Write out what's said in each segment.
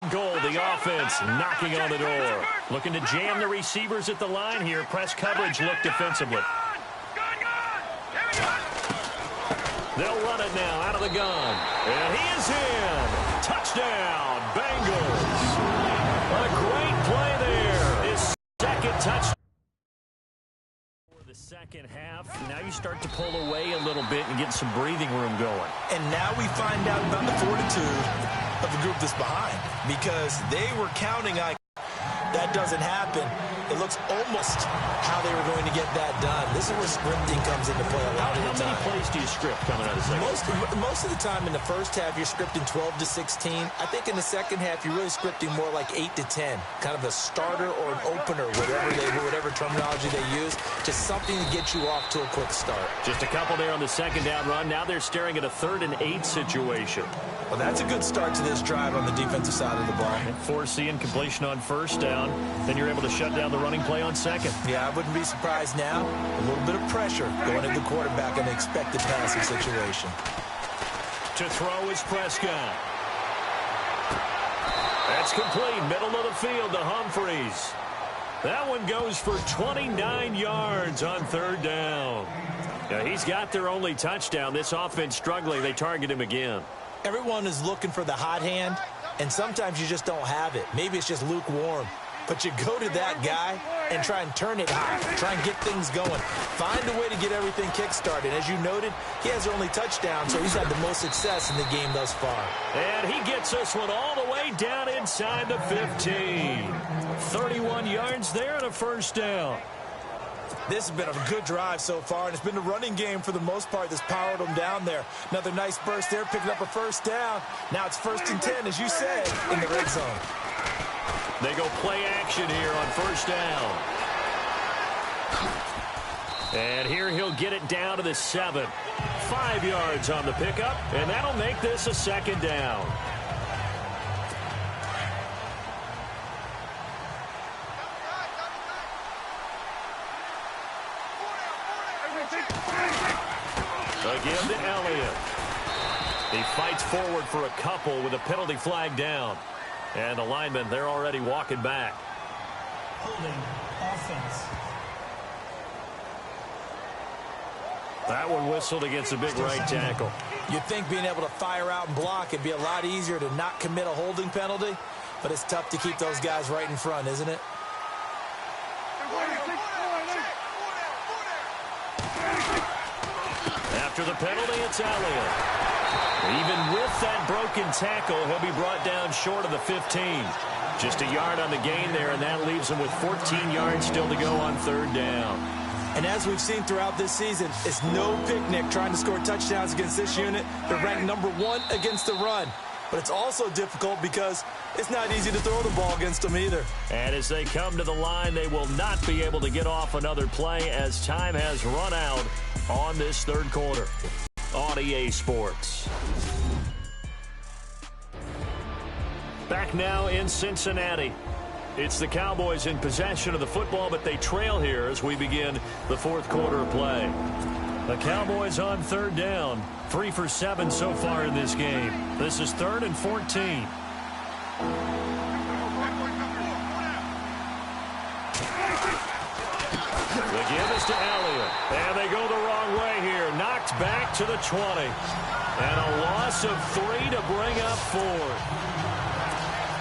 and goal. The offense knocking on the door. Looking to jam the receivers at the line here. Press coverage look defensively. They'll run it now out of the gun. And he is in. Touchdown, Bengals. A great play there. His second touchdown. For the second half, now you start to pull away a little bit and get some breathing room going. And now we find out about the fortitude of the group that's behind, because they were counting on that doesn't happen. It looks almost how they were going to get that done. This is where scripting comes into play a lot of the time. How many plays do you script coming out of the second? Most of the time in the first half, you're scripting 12 to 16. I think in the second half, you're really scripting more like 8 to 10. Kind of a starter or an opener, whatever terminology they use. Just something to get you off to a quick start. Just a couple there on the second down run. Now they're staring at a 3rd and 8 situation. Well, that's a good start to this drive on the defensive side of the ball. Force incompletion on first down. Then you're able to shut down the running play on second. Yeah, I wouldn't be surprised now. A little bit of pressure going into the quarterback in an expected passing situation. To throw is Prescott. That's complete. Middle of the field to Humphreys. That one goes for 29 yards on 3rd down. Yeah, he's got their only touchdown. This offense struggling. They target him again. Everyone is looking for the hot hand, and sometimes you just don't have it. Maybe it's just lukewarm. But you go to that guy and try and turn it hot. Try and get things going. Find a way to get everything kick-started. As you noted, he has their only touchdown, so he's had the most success in the game thus far. And he gets this one all the way down inside the 15. 31 yards there and a first down. This has been a good drive so far, and it's been the running game for the most part that's powered them down there. Another nice burst there, picking up a first down. Now it's 1st and 10, as you said, in the red zone. They go play action here on first down. And here he'll get it down to the 7. 5 yards on the pickup, and that'll make this a 2nd down. Again to Elliott. He fights forward for a couple with a penalty flag down. And the linemen, they're already walking back. Holding offense. That one whistled against a big right tackle. You'd think being able to fire out and block it'd be a lot easier to not commit a holding penalty, but it's tough to keep those guys right in front, isn't it? After the penalty, it's Elliott. Even with that broken tackle, he'll be brought down short of the 15. Just a yard on the gain there, and that leaves him with 14 yards still to go on 3rd down. And as we've seen throughout this season, it's no picnic trying to score touchdowns against this unit. They're ranked number 1 against the run. But it's also difficult because it's not easy to throw the ball against them either. And as they come to the line, they will not be able to get off another play as time has run out on this 3rd quarter on EA Sports. Back now in Cincinnati. It's the Cowboys in possession of the football, but they trail here as we begin the 4th quarter of play. The Cowboys on 3rd down. 3 for 7 so far in this game. This is 3rd and 14. The give is to Elliott. And they go the wrong way here. Knocked back to the 20. And a loss of 3 to bring up 4.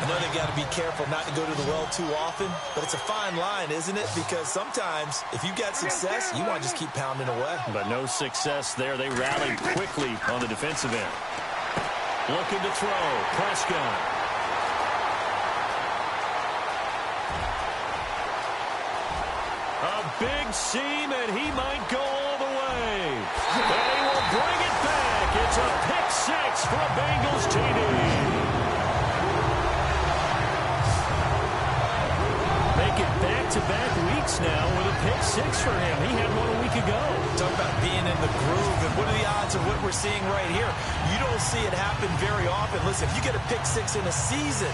I know they've got to be careful not to go to the well too often, but it's a fine line, isn't it? Because sometimes, if you've got success, you want to just keep pounding away. But no success there. They rallied quickly on the defensive end. Looking to throw. Prescott. A big seam, and he might go all the way. And he will bring it back. It's a pick 6 for a Bengals TD. Back-to-back weeks now with a pick 6 for him. He had one a week ago. Talk about being in the groove, and what are the odds of what we're seeing right here? You don't see it happen very often. Listen, if you get a pick 6 in a season,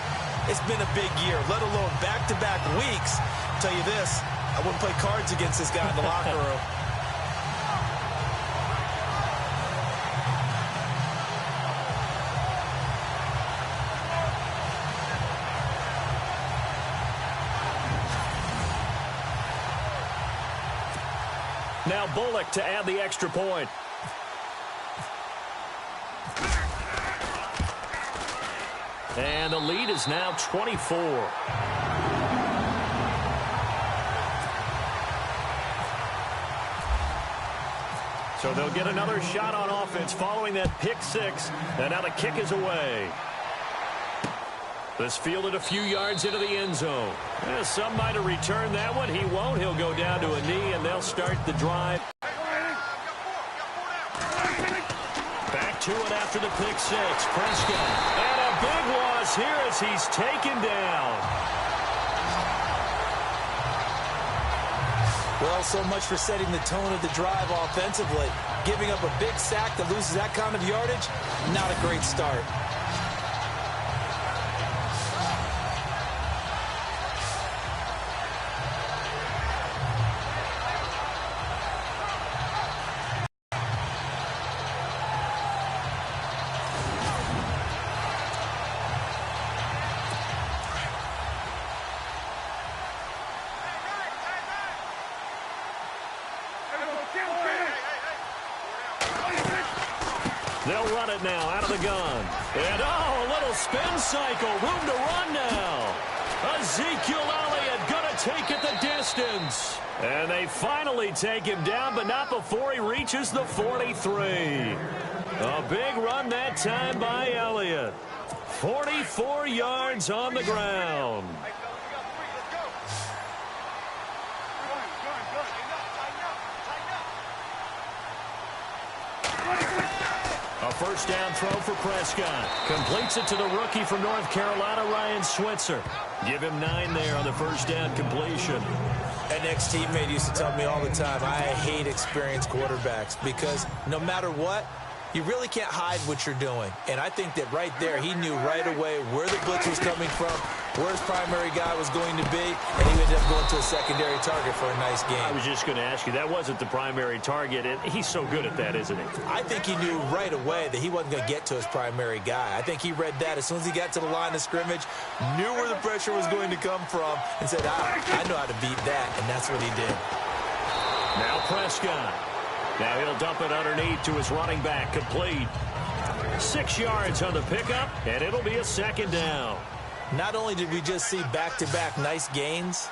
it's been a big year, let alone back-to-back weeks. I'll tell you this, I wouldn't play cards against this guy in the locker room. Now Bullock to add the extra point. And the lead is now 24. So they'll get another shot on offense following that pick six. And now the kick is away. This fielded a few yards into the end zone. Some might have returned that one. He won't. He'll go down to a knee, and they'll start the drive. Back to it after the pick six. Prescott. And a big loss here as he's taken down. Well, so much for setting the tone of the drive offensively. Giving up a big sack that loses that kind of yardage, not a great start. They'll run it now out of the gun. And, a little spin cycle. Room to run now. Ezekiel Elliott going to take it the distance. And they finally take him down, but not before he reaches the 43. A big run that time by Elliott. 44 yards on the ground. A first down throw for Prescott. Completes it to the rookie from North Carolina, Ryan Switzer. Give him 9 there on the first down completion. An ex-teammate used to tell me all the time, I hate experienced quarterbacks because no matter what, you really can't hide what you're doing. And I think that right there, he knew right away where the blitz was coming from, where his primary guy was going to be, and he ended up going to a secondary target for a nice game. I was just going to ask you, that wasn't the primary target, and he's so good at that, isn't he? I think he knew right away that he wasn't going to get to his primary guy. I think he read that as soon as he got to the line of scrimmage, knew where the pressure was going to come from, and said, I know how to beat that, and that's what he did. Now Prescott. Now he'll dump it underneath to his running back, complete. 6 yards on the pickup, and it'll be a second down. Not only did we just see back-to-back nice gains,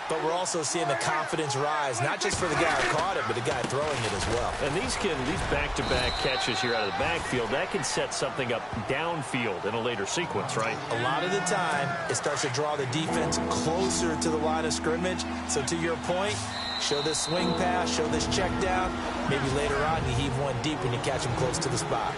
but we're also seeing the confidence rise, not just for the guy who caught it, but the guy throwing it as well. And these back-to-back catches here out of the backfield, that can set something up downfield in a later sequence, right? A lot of the time, it starts to draw the defense closer to the line of scrimmage. So to your point, show this swing pass, show this check down. Maybe later on you heave one deep and you catch him close to the spot.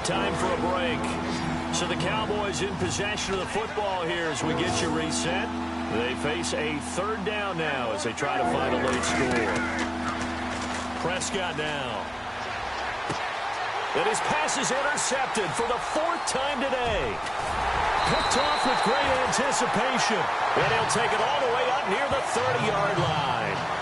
Time for a break. So the Cowboys in possession of the football here as we get you reset. They face a third down now as they try to find a late score. Prescott now. And his pass is intercepted for the 4th time today. Picked off with great anticipation. And he'll take it all the way up near the 30-yard line.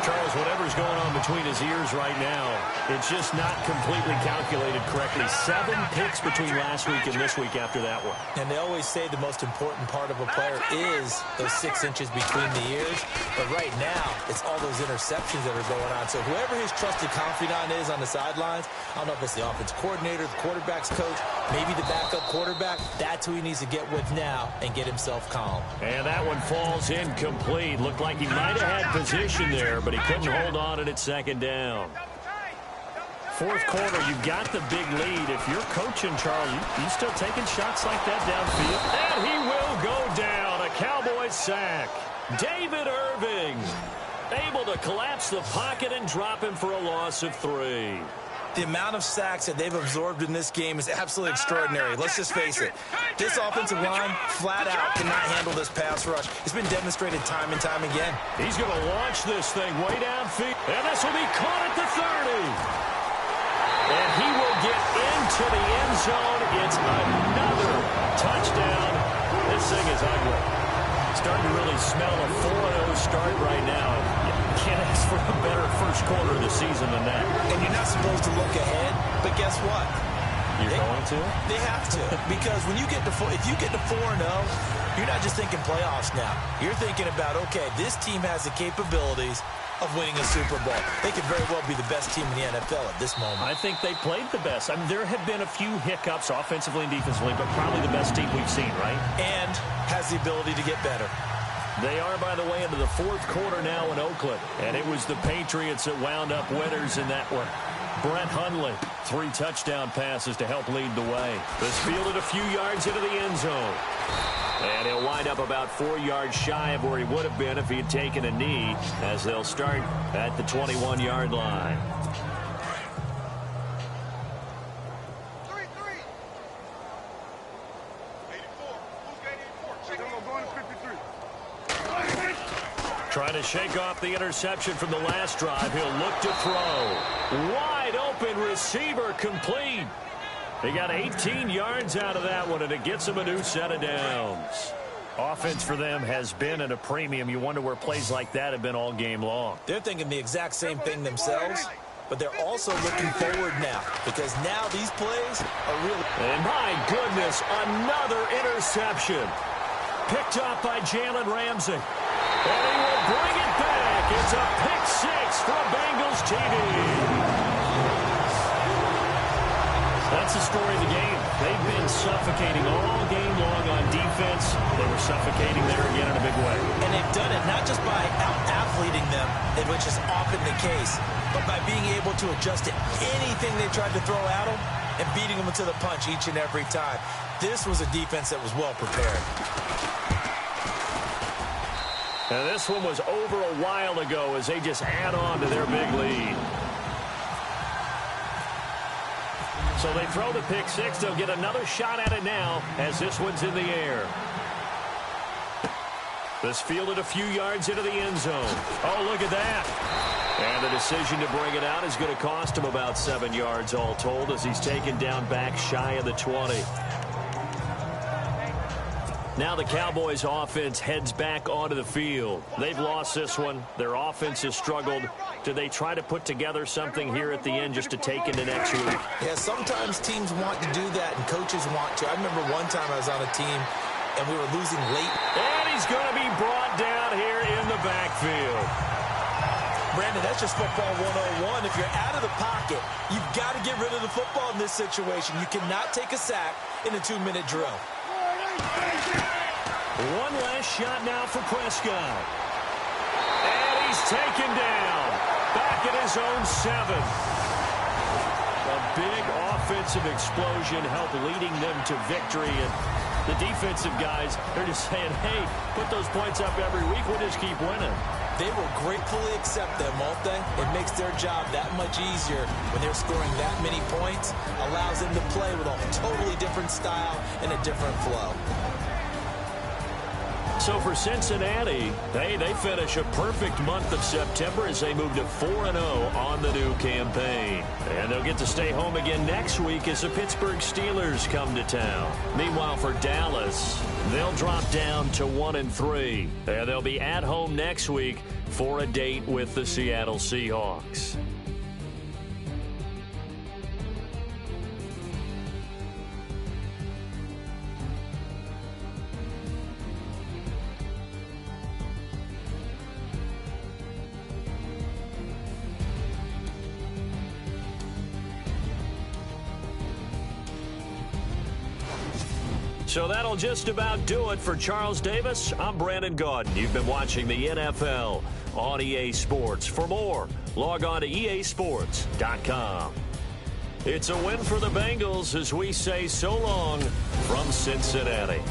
Charles, whatever's going on between his ears right now, it's just not completely calculated correctly. 7 picks between last week and this week after that one. And they always say the most important part of a player is those 6 inches between the ears. But right now, it's all those interceptions that are going on. So whoever his trusted confidant is on the sidelines, I don't know if it's the offense coordinator, the quarterback's coach, maybe the backup quarterback, that's who he needs to get with now and get himself calm. And that one falls incomplete. Looked like he might have had position there, but he couldn't hold on and it's second down. 4th quarter, you've got the big lead. If you're coaching, Charles, you still taking shots like that downfield? And he will go down. A Cowboys sack. David Irving able to collapse the pocket and drop him for a loss of 3. The amount of sacks that they've absorbed in this game is absolutely extraordinary. Let's just face it. This offensive line, flat out, cannot handle this pass rush. It's been demonstrated time and time again. He's going to launch this thing way downfield. And this will be caught at the 30. And he will get into the end zone. It's another touchdown. This thing is ugly. Starting to really smell a 4-0 start right now. Can't ask for a better first quarter of the season than that. And you're not supposed to look ahead, but guess what? You're going to? They have to. Because when you get to if you get to 4-0, you're not just thinking playoffs now. You're thinking about, okay, this team has the capabilities of winning a Super Bowl. They could very well be the best team in the NFL at this moment. I think they played the best. I mean, there have been a few hiccups offensively and defensively, but probably the best team we've seen, right? And has the ability to get better. They are, by the way, into the fourth quarter now in Oakland. And it was the Patriots that wound up winners in that one. Brett Hundley, 3 touchdown passes to help lead the way. This fielded a few yards into the end zone. And he'll wind up about 4 yards shy of where he would have been if he had taken a knee, as they'll start at the 21-yard line. Trying to shake off the interception from the last drive. He'll look to throw. Wide open receiver complete. He got 18 yards out of that one, and it gets him a new set of downs. Offense for them has been at a premium. You wonder where plays like that have been all game long. They're thinking the exact same thing themselves, but they're also looking forward now, because now these plays are really... And my goodness, another interception. Picked up by Jalen Ramsey. And he will bring it back. It's a pick 6 for Bengals TV. That's the story of the game. They've been suffocating all game long on defense. They were suffocating there again in a big way. And they've done it not just by out-athleting them, which is often the case, but by being able to adjust to anything they tried to throw at them and beating them to the punch each and every time. This was a defense that was well prepared. And this one was over a while ago as they just add on to their big lead. So they throw the pick 6. They'll get another shot at it now as this one's in the air. This fielded a few yards into the end zone. Oh, look at that. And the decision to bring it out is going to cost him about 7 yards all told as he's taken down back shy of the 20. Now the Cowboys offense heads back onto the field. They've lost this one. Their offense has struggled. Do they try to put together something here at the end just to take into next week? Yeah, sometimes teams want to do that and coaches want to. I remember one time I was on a team and we were losing late. And he's going to be brought down here in the backfield. Brandon, that's just football 101. If you're out of the pocket, you've got to get rid of the football in this situation. You cannot take a sack in a 2-minute drill. One last shot now for Prescott. And he's taken down. Back at his own 7. A big offensive explosion helped leading them to victory. And the defensive guys, they're just saying, hey, put those points up every week. We'll just keep winning. They will gratefully accept them, won't they? It makes their job that much easier when they're scoring that many points. Allows them to play with a totally different style and a different flow. So for Cincinnati, they finish a perfect month of September as they move to 4-0 on the new campaign. And they'll get to stay home again next week as the Pittsburgh Steelers come to town. Meanwhile, for Dallas, they'll drop down to 1-3. And they'll be at home next week for a date with the Seattle Seahawks. So that'll just about do it for Charles Davis. I'm Brandon Gaudin. You've been watching the NFL on EA Sports. For more, log on to easports.com. It's a win for the Bengals as we say so long from Cincinnati.